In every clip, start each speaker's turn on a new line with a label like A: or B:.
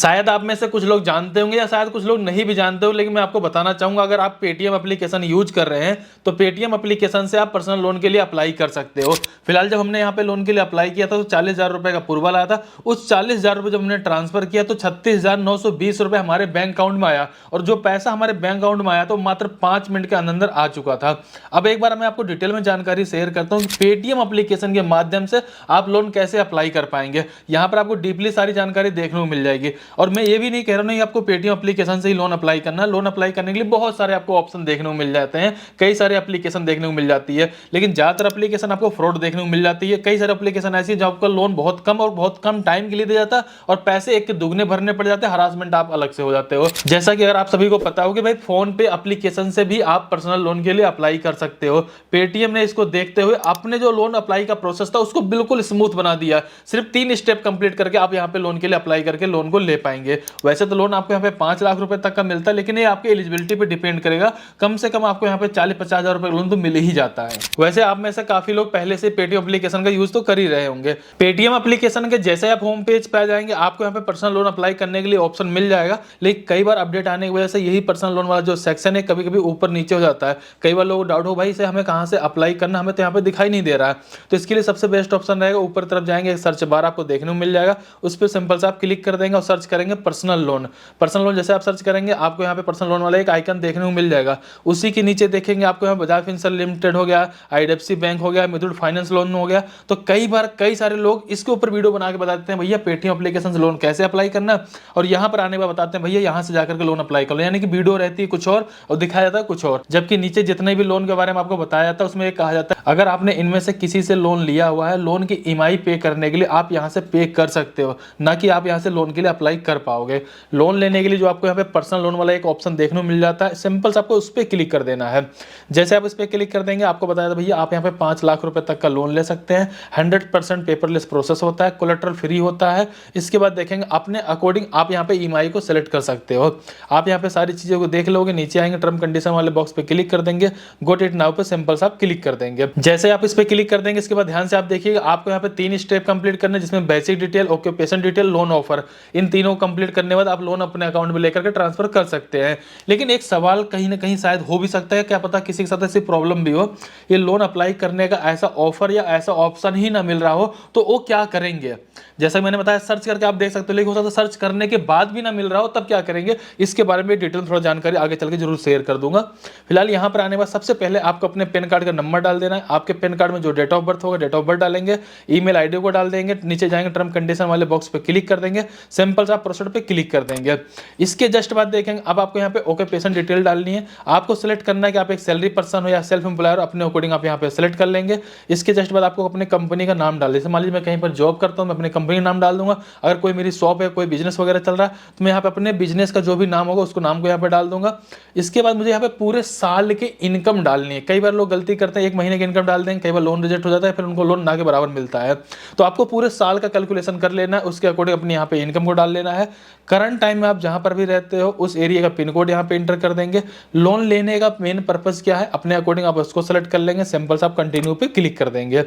A: शायद आप में से कुछ लोग जानते होंगे या शायद कुछ लोग नहीं भी जानते हो, लेकिन मैं आपको बताना चाहूंगा, अगर आप पेटीएम एप्लीकेशन यूज कर रहे हैं तो पेटीएम एप्लीकेशन से आप पर्सनल लोन के लिए अप्लाई कर सकते हो। फिलहाल जब हमने यहाँ पे लोन के लिए अप्लाई किया था तो 40,000 रुपए का अप्रूवल आया था। उस 40,000 रुपए जब हमने ट्रांसफर किया तो 36,920 रुपए हमारे बैंक अकाउंट में आया, और जो पैसा हमारे बैंक अकाउंट में आया तो मात्र 5 मिनट के अंदर आ चुका था। अब एक बार मैं आपको डिटेल में जानकारी शेयर करता हूँ कि पेटीएम एप्लीकेशन के माध्यम से आप लोन कैसे अप्लाई कर पाएंगे। यहाँ पर आपको डीपली सारी जानकारी देखने को मिल जाएगी। और मैं ये भी नहीं कह रहा हूं आपको पेटीएम एप्लीकेशन से ही लोन अप्लाई करना है। लोन अप्लाई करने के लिए बहुत सारे आपको ऑप्शन देखने को मिल जाते हैं, कई सारे एप्लीकेशन देखने को मिल जाती है, लेकिन ज्यादातर एप्लीकेशन आपको फ्रॉड देखने को मिल जाती है। कई सारे एप्लीकेशन ऐसी जो आपका लोन बहुत कम और बहुत कम टाइम के लिए दे जाता है और पैसे एक के दुगने भरने पड़ जाते हैं, हरासमेंट आप अलग से हो जाते हो। जैसा कि अगर आप सभी को पता हो कि भाई फोन पे एप्लीकेशन से भी आप पर्सनल लोन के लिए अप्लाई कर सकते हो। पेटीएम ने इसको देखते हुए अपने जो लोन अप्लाई का प्रोसेस था उसको बिल्कुल स्मूथ बना दिया। सिर्फ 3 स्टेप कंप्लीट करके आप यहाँ पे लोन के लिए अप्लाई करके लोन को ले पाएंगे। वैसे तो लोन आपको यहाँ पे 5 लाख रुपए तक का मिलता है, लेकिन ये आपकी एलिजिबिलिटी पे डिपेंड करेगा। कम से कम आपको यहाँ पे 40-50 हजार रुपए लोन तो मिल ही जाता है। वैसे आप में से काफी लोग पहले से पेटीएम एप्लीकेशन का यूज तो कर ही रहे होंगे। पेटीएम एप्लीकेशन के जैसे आप होम पेज पे आ जाएंगे आपको यहाँ पे पर्सनल लोन अप्लाई करने के लिए ऑप्शन मिल जाएगा, लेकिन कई बार अपडेट आने की वजह से यही पर्सनल लोन वाला जो सेक्शन है कभी कभी ऊपर नीचे हो जाता है। कई बार लोग डाउट हो भाई इसे हमें कहाँ से अप्लाई करना, हमें तो यहाँ पे दिखाई नहीं दे रहा है। तो इसके लिए सबसे बेस्ट ऑप्शन रहेगा, ऊपर तरफ जाएंगे सर्च बार आपको देखने को मिल जाएगा, उस पर सिंपल से आप क्लिक कर देंगे और सर्च करेंगे पर्सनल लोन। पर्सनल लोन जैसे आप सर्च करेंगे आपको यहाँ पे पर्सनल लोन वाला एक आइकन देखने को मिल जाएगा। उसी के नीचे देखेंगे आपको यहाँ बजाज फिनसर्व लिमिटेड हो गया, आईडीएफसी बैंक हो गया, मुथूट फाइनेंस लोन हो गया। तो कई बार कई सारे लोग इसके ऊपर वीडियो बना के बताते हैं भैया पेटीएम एप्लीकेशन से लोन कैसे अप्लाई करना, और यहाँ पर आने के बाद बताते हैं भैया यहाँ से जाकर के लोन अप्लाई कर लो। यानी कि वीडियो रहती है कुछ और दिखाया जाता है कुछ और, जबकि नीचे जितने भी लोन के बारे में आपको बताया जाता है उसमें कहा जाता है अगर आपने इनमें से किसी से लोन लिया हुआ है, लोन की ईएमआई पे करने के लिए आप यहाँ से पे कर सकते हो, ना कि आप यहाँ से लोन के लिए अप्लाई कर पाओगे। लोन लेने के लिए जो आपको यहाँ पे पर्सनल लोन वाला एक ऑप्शन देखने को मिल जाता है, सिंपल से आपको उस पर क्लिक कर देना है। जैसे आप इस पर क्लिक कर देंगे आपको बताया था भैया आप यहाँ पे 5 लाख रुपए तक का लोन ले सकते हैं। 100% पेपरलेस प्रोसेस होता है, कोलेटरल फ्री होता है। इसके बाद देखेंगे अपने अकॉर्डिंग आप यहाँ पे ईएमआई को सेलेक्ट कर सकते हो। आप यहाँ पे सारी चीज़ों को देख लोगे, नीचे आएंगे टर्म कंडीशन वाले बॉक्स पे क्लिक कर देंगे, गोट इट नाउ पे सिंपल से आप क्लिक कर देंगे। जैसे आप इस पे क्लिक कर देंगे इसके बाद ध्यान से आप देखिएगा आपको यहाँ पे 3 स्टेप कंप्लीट करने, जिसमें basic detail, occupation detail, loan offer, इन तीनों कंप्लीट करने के बाद आप लोन अपने अकाउंट में लेकर के ट्रांसफर कर सकते हैं। लेकिन एक सवाल कहीं ना कहीं शायद हो भी सकता है, क्या पता किसी के साथ ऐसी प्रॉब्लम भी हो, ये लोन अप्लाई करने का ऐसा ऑफर या ऐसा ऑप्शन ही ना मिल रहा हो तो वो क्या करेंगे। जैसा मैंने बताया सर्च करके आप देख सकते हो, लेकिन हो सकता है सर्च करने के बाद भी ना मिल रहा हो, तब क्या करेंगे इसके बारे में डिटेल थोड़ा जानकारी आगे चल के जरूर शेयर कर दूंगा। फिलहाल यहाँ पर आने के बाद सबसे पहले आपको अपने पैन कार्ड का नंबर डाल देना है। आपके पैन कार्ड में जो डेट ऑफ बर्थ होगा डेट ऑफ बर्थ डालेंगे, ईमेल आईडी को डाल देंगे, नीचे जाएंगे टर्म कंडीशन वाले बॉक्स पे क्लिक कर देंगे, सिंपल सा प्रोसीड पे क्लिक कर देंगे। इसके जस्ट बाद देखेंगे अब आपको यहाँ पे ऑक्यूपेशन डिटेल डालनी है। आपको सिलेक्ट करना है कि आप एक सैलरी पर्सन हो या सेल्फ एम्प्लॉयर, अपने अकॉर्डिंग आप यहाँ पे सिलेक्ट कर लेंगे। इसके जस्ट बाद आपको अपने कंपनी का नाम डाल, जैसे मान लीजिए मैं कहीं पर जॉब करता हूँ मैं अपने कंपनी का नाम डाल दूंगा। अगर कोई मेरी शॉप है, कोई बिजनेस वगैरह चल रहा है तो मैं यहाँ पे अपने बिजनेस का जो भी नाम होगा उसको नाम को यहाँ पे डाल दूंगा। इसके बाद मुझे यहाँ पे पूरे साल की इनकम डालनी है। कई बार लोग गलती करते हैं 1 महीने की इनकम डाल देंगे, कई बार लोन रिजेक्ट हो जाता है, फिर उनको लोन ना के बराबर मिलता है। तो आपको पूरे साल का कैलकुलेशन कर लेना है, उसके अकॉर्डिंग अपने यहाँ पे इनकम को डाल लेना है। करंट टाइम में आप जहाँ पर भी रहते हो उस एरिया का पिन कोड यहाँ पे इंटर कर देंगे। लोन लेने का मेन पर्पस क्या है अपने अकॉर्डिंग आप उसको सेलेक्ट कर लेंगे, सिंपल से आप कंटिन्यू पे क्लिक कर देंगे।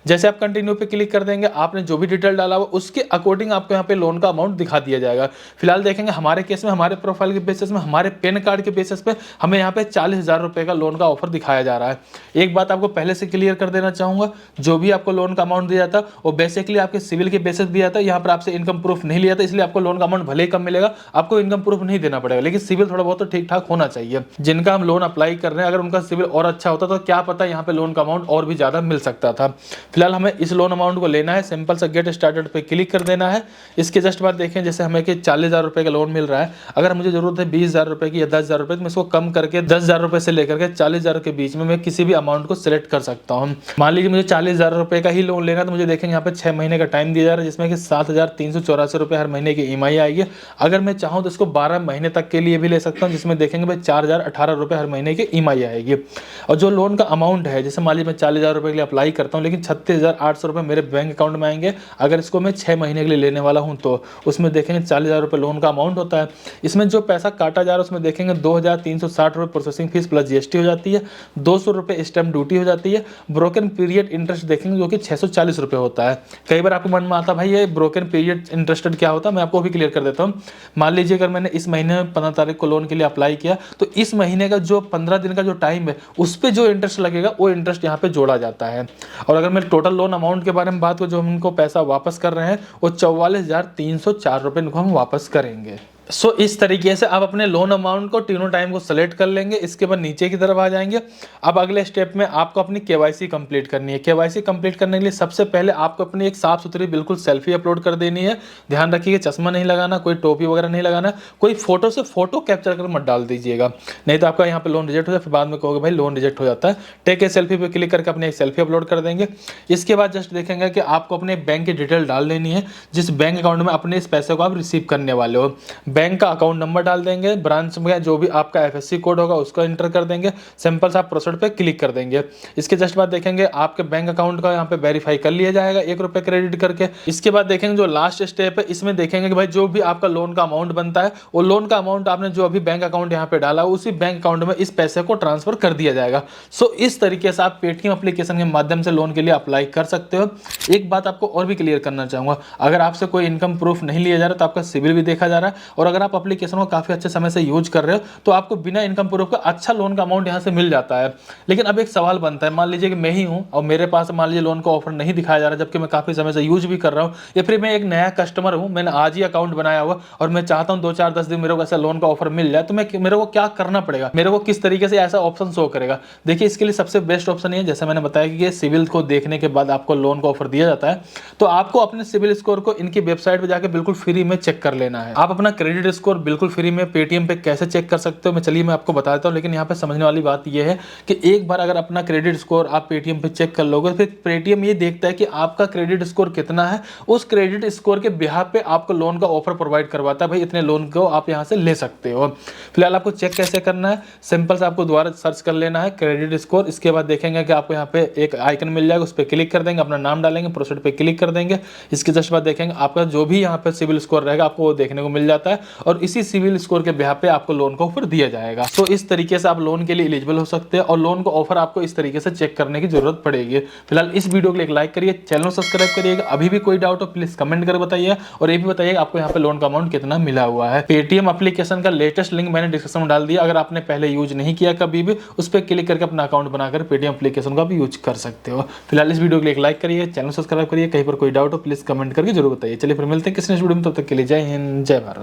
A: जैसे आप कंटिन्यू पे क्लिक कर देंगे आपने जो भी डिटेल डाला हुआ उसके अकॉर्डिंग आपको यहाँ पे लोन का अमाउंट दिखा दिया जाएगा। फिलहाल देखेंगे हमारे केस में हमारे प्रोफाइल के बेसिस में हमारे पैन कार्ड के बेसिस पे हमें यहाँ पे 40,000 रुपए का लोन का ऑफर दिखाया जा रहा है। एक बात आपको पहले से क्लियर कर देना चाहूंगा, जो भी आपको लोन का अमाउंट दिया था वो बेसिकली आपके सिविल के बेसिस दिया था। यहाँ पर आपसे इनकम प्रूफ नहीं लिया था, इसलिए आपको लोन का अमाउंट भले ही कम मिलेगा, आपको इनकम प्रूफ नहीं देना पड़ेगा, लेकिन सिविल थोड़ा बहुत तो ठीक ठाक होना चाहिए। जिनका हम लोन अप्लाई कर रहे हैं अगर उनका सिविल और अच्छा होता तो क्या पता यहाँ पे लोन का अमाउंट और भी ज्यादा मिल सकता था। फिलहाल हमें इस लोन अमाउंट को लेना है, सिंपल सा गेट स्टार्टेड पे क्लिक कर देना है। इसके जस्ट बाद देखें जैसे हमें कि 40,000 रुपए का लोन मिल रहा है, अगर मुझे जरूरत है 20,000 रुपए की या 10,000 रुपए तो मैं इसको कम करके 10,000 रुपए से लेकर के 40,000 के बीच में मैं किसी भी अमाउंट को सिलेक्ट कर सकता हूँ। मान लीजिए मुझे 40,000 रुपए का ही लोन लेना तो मुझे देखेंगे यहाँ पे 6 महीने का टाइम दिया जा रहा है, जिसमें कि 7,384 रुपए हर महीने की ईएमआई आएगी। अगर मैं चाहूँ तो इसको 12 महीने तक के लिए भी ले सकता हूँ, जिसमें देखेंगे भाई 4,018 रुपए हर महीने की ईएमआई आएगी। और जो लोन का अमाउंट है जैसे मान लीजिए मैं 40,000 रुपए के लिए अप्लाई करता हूँ, लेकिन 36,800 रुपए मेरे बैंक अकाउंट में आएंगे। अगर इसको मैं 6 महीने के लिए लेने वाला हूँ तो उसमें देखेंगे 40,000 रुपए लोन का अमाउंट होता है। इसमें जो पैसा काटा जा रहा है उसमें देखेंगे 2,360 रुपए प्रोसेसिंग फीस प्लस जीएसटी हो जाती है, 200 रुपए स्टैम्प ड्यूटी हो जाती रहती है। ब्रोकन पीरियड इंटरेस्ट देखेंगे जो कि 640 रुपये होता है। कई बार आपको मन में आता है भाई ये ब्रोकन पीरियड इंटरेस्टेड क्या होता है, मैं आपको भी क्लियर कर देता हूँ। मान लीजिए अगर मैंने इस महीने 15 तारीख को लोन के लिए अप्लाई किया, तो इस महीने का जो 15 दिन का जो टाइम है उस पर जो इंटरेस्ट लगेगा वो इंटरेस्ट यहाँ पे जोड़ा जाता है। और अगर मैं टोटल लोन अमाउंट के बारे में बात करूँ, जो हम इनको पैसा वापस कर रहे हैं वो 44,304 रुपये इनको हम वापस करेंगे। सो इस तरीके से आप अपने लोन अमाउंट को तीनों टाइम को सेलेक्ट कर लेंगे। इसके बाद नीचे की तरफ आ जाएंगे। अब अगले स्टेप में आपको अपनी केवाईसी कंप्लीट करनी है। केवाईसी कंप्लीट करने के लिए सबसे पहले आपको अपनी एक साफ सुथरी बिल्कुल सेल्फी अपलोड कर देनी है। ध्यान रखिए चश्मा नहीं लगाना, कोई टोपी वगैरह नहीं लगाना, कोई फोटो से फोटो कैप्चर कर मत डाल दीजिएगा, नहीं तो आपका यहाँ पे लोन रिजेक्ट हो जाए, फिर बाद में कहोगे भाई लोन रिजेक्ट हो जाता है। टेक ए सेल्फी पे क्लिक करके अपनी एक सेल्फी अपलोड कर देंगे। इसके बाद जस्ट देखेंगे कि आपको अपने बैंक की डिटेल डाल देनी है, जिस बैंक अकाउंट में अपने इस पैसे को आप रिसीव करने वाले हो। बैंक का अकाउंट नंबर डाल देंगे, ब्रांच में जो भी आपका एफएससी कोड होगा उसको एंटर कर देंगे, सिंपल सा प्रोसीड पे क्लिक कर देंगे। इसके जस्ट बाद देखेंगे आपके बैंक अकाउंट का यहाँ पे वेरीफाई कर लिया जाएगा 1 रुपये क्रेडिट करके। इसके बाद देखेंगे जो लास्ट स्टेप है, इसमें देखेंगे कि भाई जो भी आपका लोन का अमाउंट बनता है वो लोन का अमाउंट आपने जो अभी बैंक अकाउंट यहाँ पे डाला उसी बैंक अकाउंट में इस पैसे को ट्रांसफर कर दिया जाएगा। सो इस तरीके से आप पेटीएम एप्लीकेशन के माध्यम से लोन के लिए अप्लाई कर सकते हो। एक बात आपको और भी क्लियर करना चाहूंगा, अगर आपसे कोई इनकम प्रूफ नहीं लिया जा रहा तो आपका सिविल भी देखा जा रहा है, और अगर आप एप्लीकेशन को काफी अच्छे समय से यूज कर रहे हो तो आपको बिना इनकम प्रूफ का अच्छा लोन का अमाउंट यहाँ से मिल जाता है। लेकिन अब एक सवाल बनता है, मान लीजिए कि मैं ही हूँ और मेरे पास मान लीजिए लोन का ऑफर नहीं दिखाया जा रहा जबकि मैं काफी समय से यूज भी कर रहा हूँ, या फिर मैं एक नया कस्टमर हूँ, मैंने आज ही अकाउंट बनाया हुआ और मैं चाहता हूँ 2-4-10 दिन मेरे को ऐसा लोन का ऑफर मिल जाए, तो मेरे को क्या करना पड़ेगा, मेरे को किस तरीके से ऐसा ऑप्शन शो करेगा? देखिए इसके लिए सबसे बेस्ट ऑप्शन ये है, जैसे मैंने बताया कि ये सिविल को देखने के बाद आपको लोन का ऑफर दिया जाता है, तो आपको अपने सिविल स्कोर को इनकी वेबसाइट पे जाकर बिल्कुल फ्री में चेक कर लेना है। आप अपना क्रेडिट स्कोर बिल्कुल फ्री में पेटीएम पे कैसे चेक कर सकते हो मैं आपको बता देता हूँ। लेकिन यहाँ पे समझने वाली बात यह है कि एक बार अगर अपना क्रेडिट स्कोर आप पेटीएम पे चेक कर लोगे, फिर पेटीएम ये देखता है कि आपका क्रेडिट स्कोर कितना है, उस क्रेडिट स्कोर के बिहाफ पे आपको लोन का ऑफर प्रोवाइड करवाता है, भाई इतने लोन को आप यहाँ से ले सकते हो। फिलहाल आपको चेक कैसे करना है, सिंपल से आपको दोबारा सर्च कर लेना है क्रेडिट स्कोर। इसके बाद देखेंगे कि आपको यहाँ पे एक आइकन मिल जाएगा, उस पर क्लिक कर देंगे, अपना नाम डालेंगे, प्रोसीड पे क्लिक कर देंगे। इसके जस्ट बाद देखेंगे आपका जो भी यहाँ पे सिविल स्कोर रहेगा आपको वो देखने को मिल जाता है, और इसी सिविल स्कोर के बिहाफ पे आपको लोन का ऑफर दिया जाएगा। तो इस तरीके से आप लोन के लिए एलिजिबल हो सकते हैं, और लोन को ऑफर आपको इस तरीके से चेक करने की जरूरत पड़ेगी। फिलहाल इस वीडियो के लिए एक लाइक करिए, चैनल सब्सक्राइब करिएगा। अभी भी कोई डाउट हो प्लीज कमेंट कर बताइए, और ये भी बताइए आपको यहाँ पे लोन का अमाउंट कितना मिला हुआ है। पेटीएम एप्लीकेशन का लेटेस्ट लिंक मैंने डिस्क्रिप्शन में डाल दिया, अगर आपने पहले यूज नहीं किया कभी भी, उस पर क्लिक करके अपना अकाउंट बनाकर पेटीएम एप्लीकेशन का भी यूज कर सकते हो। फिलहाल इस वीडियो के लिए एक लाइक करिए, चैनल सब्सक्राइब करिए, कहीं पर कोई डाउट हो प्लीज कमेंट करके जरूर बताइए। चलिए फिर मिलते हैं किसी नेक्स्ट वीडियो में, तब तक के लिए जय हिंद, जय भारत।